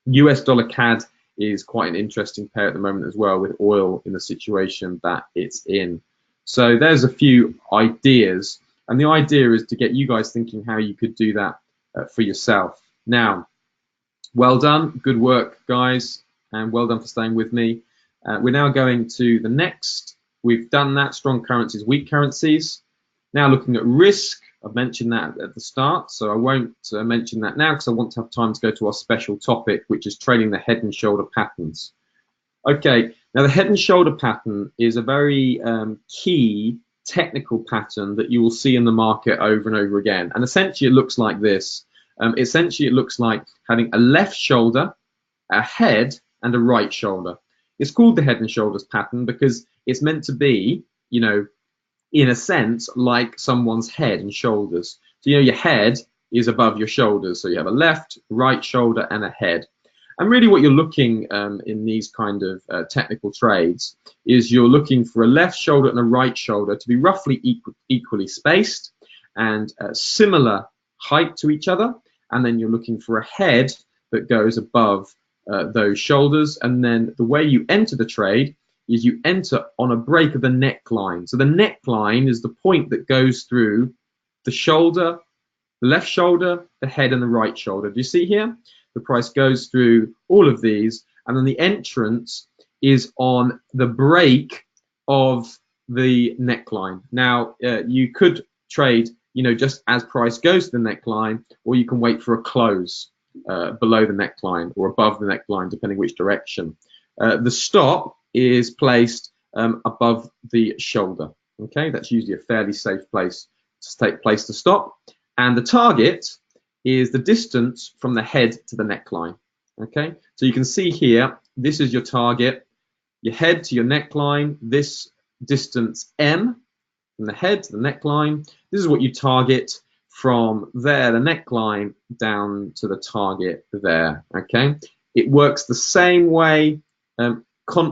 US dollar CAD is quite an interesting pair at the moment as well, with oil in the situation that it's in. So there's a few ideas, and the idea is to get you guys thinking how you could do that for yourself. Now, well done, good work, guys, and well done for staying with me. We're now going to the next. We've done that, strong currencies, weak currencies. Now looking at risk. I've mentioned that at the start, so I won't mention that now because I want to have time to go to our special topic, which is trading the head and shoulder patterns. Okay, now the head and shoulder pattern is a very key technical pattern that you will see in the market over and over again. And essentially it looks like this. Essentially it looks like having a left shoulder, a head, and a right shoulder. It's called the head and shoulders pattern because it's meant to be, in a sense, like someone's head and shoulders. So, your head is above your shoulders. So you have a left, right shoulder, and a head. And really what you're looking in these kind of technical trades is you're looking for a left shoulder and a right shoulder to be roughly equally spaced and similar height to each other. And then you're looking for a head that goes above those shoulders. And then the way you enter the trade is you enter on a break of the neckline. So the neckline is the point that goes through the shoulder, the left shoulder, the head, and the right shoulder. Do you see here? The price goes through all of these, and then the entrance is on the break of the neckline. Now, you could trade, just as price goes to the neckline, or you can wait for a close below the neckline or above the neckline, depending which direction. The stop is placed above the shoulder. Okay, that's usually a fairly safe place to stop. And the target is the distance from the head to the neckline. Okay, so you can see here, this is your target, your head to your neckline, this distance M from the head to the neckline. This is what you target from there, the neckline, down to the target there. Okay, it works the same way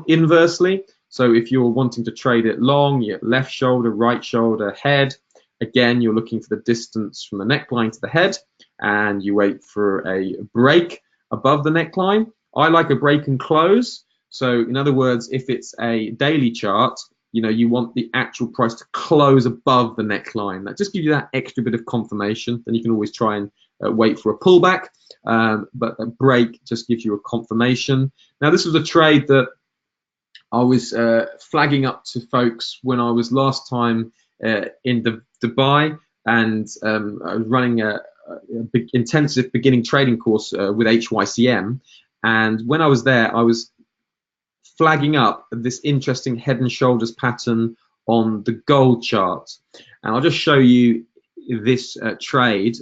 inversely. So if you're wanting to trade it long, your left shoulder, right shoulder, head, again, you're looking for the distance from the neckline to the head. and you wait for a break above the neckline. I like a break and close. So in other words, if it's a daily chart, you want the actual price to close above the neckline. That just gives you that extra bit of confirmation. Then you can always try and wait for a pullback, but a break just gives you a confirmation. Now, this was a trade that I was flagging up to folks when I was last time in Dubai, and I was running a big intensive beginning trading course with HYCM. And when I was there, I was flagging up this interesting head and shoulders pattern on the gold chart. And I'll just show you this trade,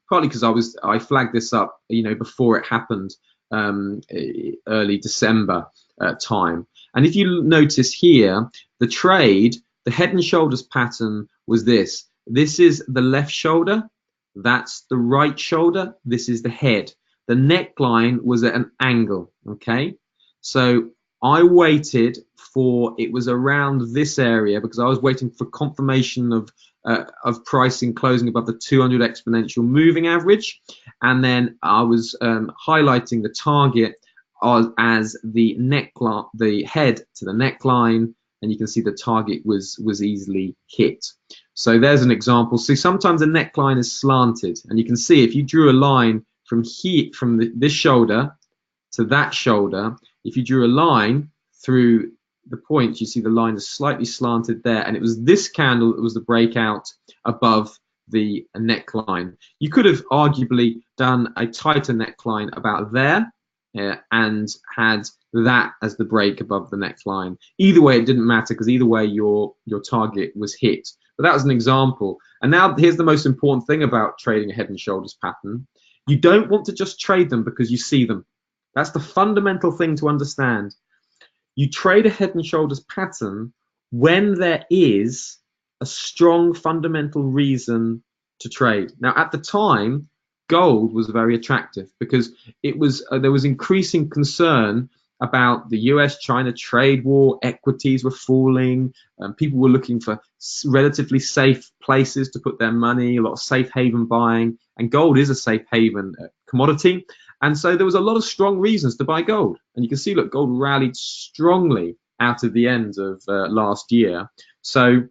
partly because I flagged this up, before it happened, early December time. And if you notice here, the trade, the head and shoulders pattern was this. This is the left shoulder, that's the right shoulder, this is the head. The neckline was at an angle, okay? So I waited for, it was around this area because I was waiting for confirmation of pricing closing above the 200 exponential moving average, and then I was highlighting the target as the neckline, the head to the neckline, and you can see the target was easily hit. So there's an example. See, sometimes the neckline is slanted, and you can see if you drew a line from here, from this shoulder to that shoulder, if you drew a line through the points, you see the line is slightly slanted there, and it was this candle that was the breakout above the neckline. You could have arguably done a tighter neckline about there and had that as the break above the neckline. Either way, it didn't matter, because either way your target was hit. But that was an example. And now here's the most important thing about trading a head and shoulders pattern. You don't want to just trade them because you see them. That's the fundamental thing to understand. You trade a head and shoulders pattern when there is a strong fundamental reason to trade. Now, at the time, gold was very attractive because it was there was increasing concern about the US-China trade war. Equities were falling. People were looking for relatively safe places to put their money, a lot of safe haven buying, and gold is a safe haven commodity. And so there was a lot of strong reasons to buy gold. And you can see, look, gold rallied strongly out of the end of last year. So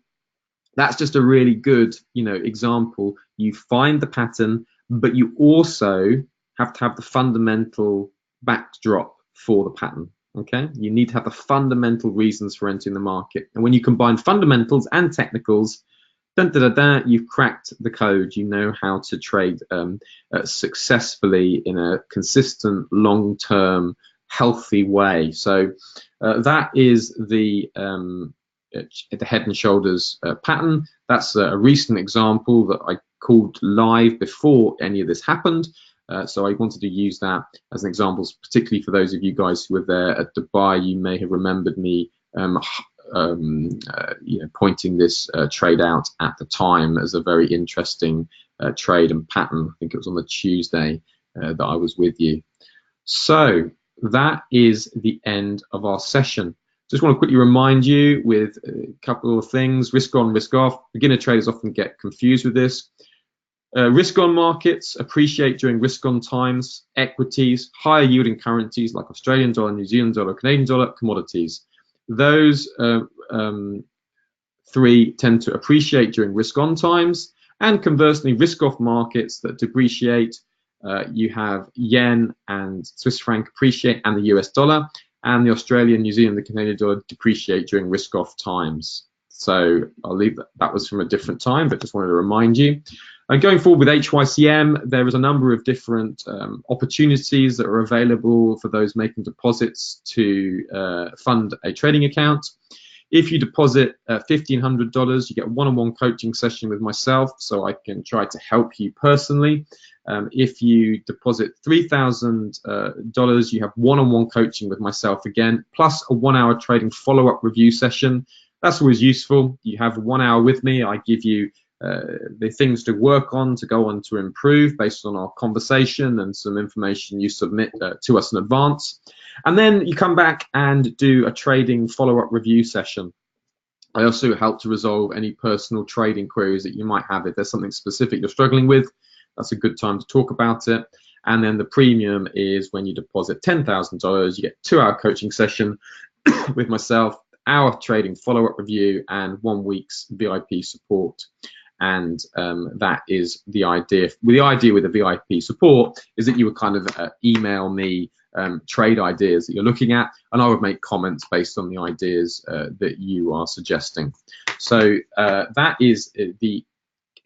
that's just a really good, example. You find the pattern, but you also have to have the fundamental backdrop for the pattern. Okay, you need to have the fundamental reasons for entering the market. And when you combine fundamentals and technicals, you've cracked the code. You know how to trade successfully in a consistent, long-term, healthy way. So that is the head and shoulders pattern. That's a recent example that I called live before any of this happened. So I wanted to use that as an example, particularly for those of you guys who were there at Dubai. You may have remembered me pointing this trade out at the time as a very interesting trade and pattern. I think it was on the Tuesday that I was with you. So that is the end of our session. Just want to quickly remind you with a couple of things. Risk on, risk off. Beginner traders often get confused with this. Risk on markets appreciate during risk on times. Equities, higher yielding currencies like Australian dollar, New Zealand dollar, Canadian dollar, commodities. Those three tend to appreciate during risk on times, and conversely, risk off markets that depreciate. You have yen and Swiss franc appreciate, and the US dollar, and the Australian, New Zealand, the Canadian dollar depreciate during risk off times. So I'll leave that. That was from a different time, but just wanted to remind you. Going forward with HYCM, there is a number of different opportunities that are available for those making deposits to fund a trading account. If you deposit $1,500, you get a one-on-one coaching session with myself, so I can try to help you personally. If you deposit $3,000, you have one-on-one coaching with myself again, plus a 1-hour trading follow-up review session. That's always useful. You have 1 hour with me. I give you the things to work on, to go on to improve based on our conversation and some information you submit to us in advance. And then you come back and do a trading follow-up review session. I also help to resolve any personal trading queries that you might have. If there's something specific you're struggling with, that's a good time to talk about it. And then the premium is when you deposit $10,000, you get a 2-hour coaching session with myself, our trading follow-up review, and 1 week's VIP support. And that is the idea. The idea with the VIP support is that you would kind of email me trade ideas that you're looking at, and I would make comments based on the ideas that you are suggesting. So that is the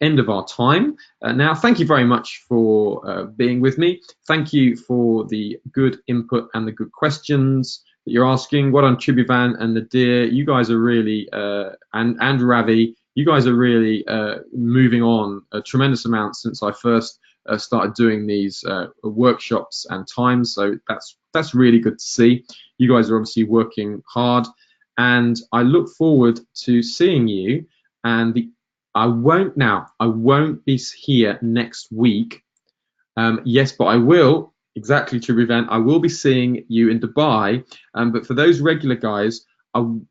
end of our time. Now, thank you very much for being with me. Thank you for the good input and the good questions that you're asking. Well done, Tribhuvan and Nadir. You guys are really, and Ravi, you guys are really moving on a tremendous amount since I first started doing these workshops and times. So that's really good to see. You guys are obviously working hard, and I look forward to seeing you. And I won't be here next week. Yes, but I will. Exactly, Tribhuvan. I will be seeing you in Dubai. But for those regular guys,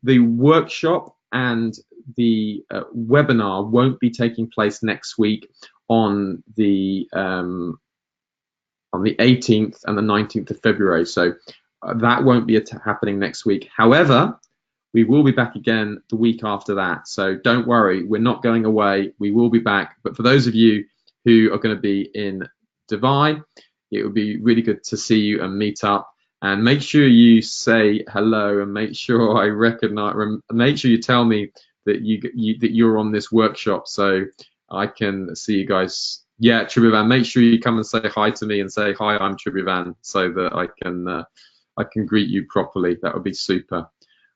the workshop and the webinar won't be taking place next week on the 18th and the 19th of February. So that won't be happening next week. However, we will be back again the week after that. So don't worry, we're not going away. We will be back. But for those of you who are going to be in Dubai, it would be really good to see you and meet up. And make sure you say hello, and make sure I recognize. Make sure you tell me that you're on this workshop, so I can see you guys. Yeah, Tribhuvan, make sure you come and say hi to me and say hi, I'm Tribhuvan, so that I can greet you properly. That would be super.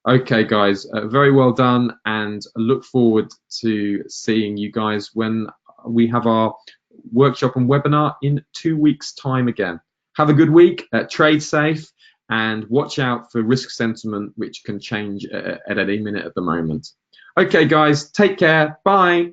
Okay, guys, very well done, and I look forward to seeing you guys when we have our workshop and webinar in 2 weeks' time again. Have a good week, trade safe, and watch out for risk sentiment, which can change at any minute at the moment. Okay, guys, take care. Bye.